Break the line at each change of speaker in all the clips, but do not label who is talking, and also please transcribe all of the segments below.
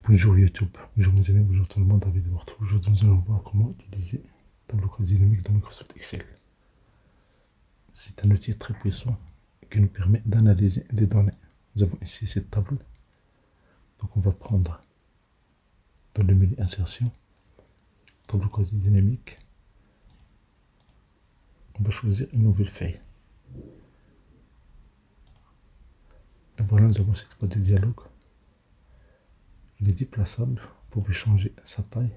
Bonjour YouTube, bonjour mes amis, bonjour tout le monde, David Worth. Aujourd'hui nous allons voir comment utiliser tableau croisé dynamique dans Microsoft Excel. C'est un outil très puissant qui nous permet d'analyser des données. Nous avons ici cette table. Donc on va prendre dans le menu insertion, tableau croisé dynamique. On va choisir une nouvelle feuille. Et voilà, nous avons cette boîte de dialogue. Il est déplaçable, vous pouvez changer sa taille.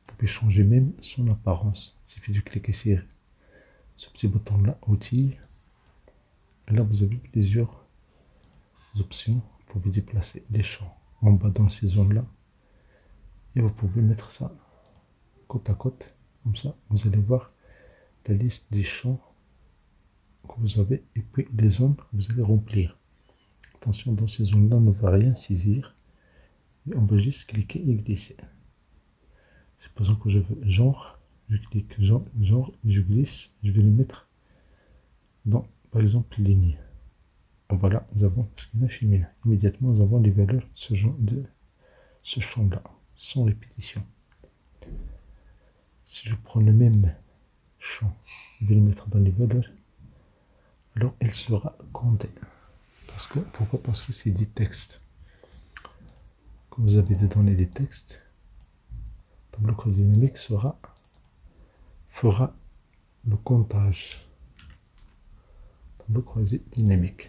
Vous pouvez changer même son apparence. Il suffit de cliquer sur ce petit bouton là, outils. Et là vous avez plusieurs options. Vous pouvez déplacer les champs en bas dans ces zones là. Et vous pouvez mettre ça côte à côte. Comme ça, vous allez voir la liste des champs que vous avez et puis les zones que vous allez remplir. Attention, dans ces zones là, on ne va rien saisir. Et on va juste cliquer et glisser. Supposons que je veux genre, je clique genre, je glisse, je vais le mettre dans, par exemple, ligne. Voilà, nous avons masculin, féminin. Immédiatement, nous avons les valeurs de ce champ-là, sans répétition. Si je prends le même champ, je vais le mettre dans les valeurs, alors elle sera comptée. Pourquoi? Parce que c'est des textes. Quand vous avez des données des textes, le tableau croisé dynamique fera le comptage. Tableau croisé dynamique.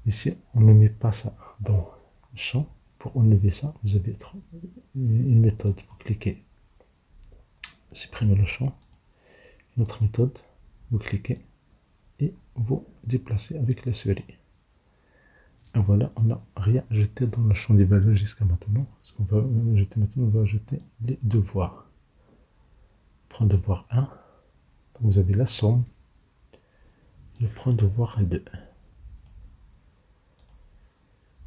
Ici, on ne met pas ça dans le champ. Pour enlever ça, vous avez une méthode. Vous cliquez, supprimez le champ. Une autre méthode, vous cliquez et vous déplacez avec la souris. Et voilà, on n'a rien jeté dans le champ des valeurs jusqu'à maintenant. Ce qu'on va jeter maintenant, on va ajouter les devoirs. Prends devoir 1. Donc vous avez la somme. Je prends devoir 2.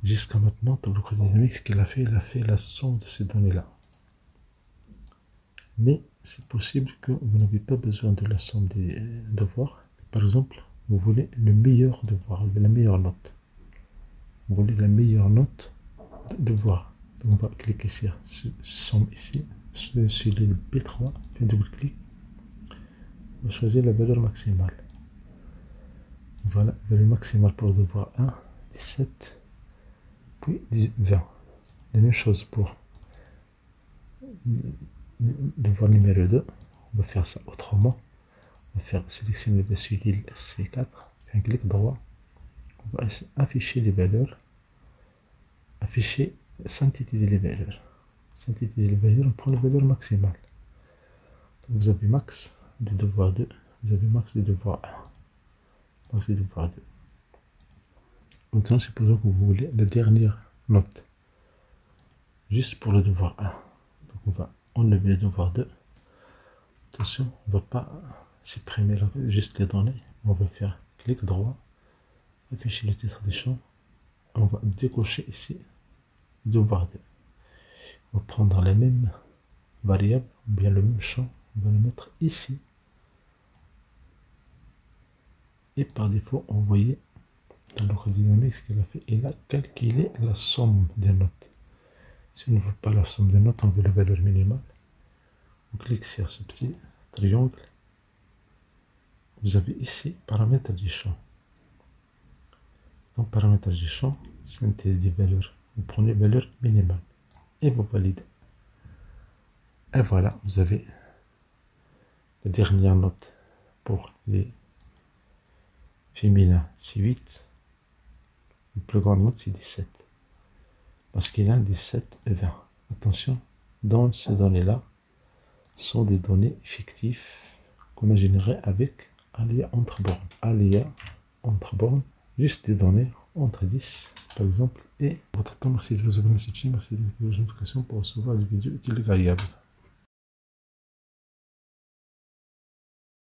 Jusqu'à maintenant, tableau croisé dynamique, ce qu'il a fait, il a fait la somme de ces données-là. Mais c'est possible que vous n'avez pas besoin de la somme des devoirs. Par exemple, vous voulez le meilleur devoir, la meilleure note. Vous voulez la meilleure note de devoir. Donc on va cliquer sur ce somme ici, sur l'île B3, et double-clic. On va choisir la valeur maximale. Voilà, la valeur maximale pour le devoir 1, 17, puis 20. La même chose pour devoir numéro 2. On va faire ça autrement. On va faire sélectionner dessus l'île C4, un clic droit. On va afficher les valeurs, synthétiser les valeurs. Synthétiser les valeurs, on prend la valeur maximale. Donc vous avez max des devoirs 2, vous avez max des devoirs 1, max des devoirs 2. Maintenant, supposons que vous voulez la dernière note, juste pour le devoir 1. Donc on va enlever le devoir 2. Attention, on ne va pas supprimer juste les données, on va faire clic droit, afficher le titre des champs, on va décocher ici devoir 2. On va prendre la même variable, ou bien le même champ, on va le mettre ici. Et par défaut, on voyait dans le croisé dynamique ce qu'il a fait, il a calculé la somme des notes. Si on ne veut pas la somme des notes, on veut la valeur minimale. On clique sur ce petit triangle. Vous avez ici paramètres du champ. Donc paramètres du champ, synthèse des valeurs. Vous prenez valeur minimale et vous validez. Et voilà, vous avez la dernière note pour les féminins, c'est 8. La plus grande note, c'est 17. Parce qu'il y a 17 et 20. Attention, dans ces données-là, sont des données fictives qu'on a générées avec aléa entre bornes. Aléa entre bornes, juste des données entre 10, par exemple. Et votre temps, merci de vous abonner à cette chaîne, merci de vos notifications pour recevoir des vidéos utiles et agréables.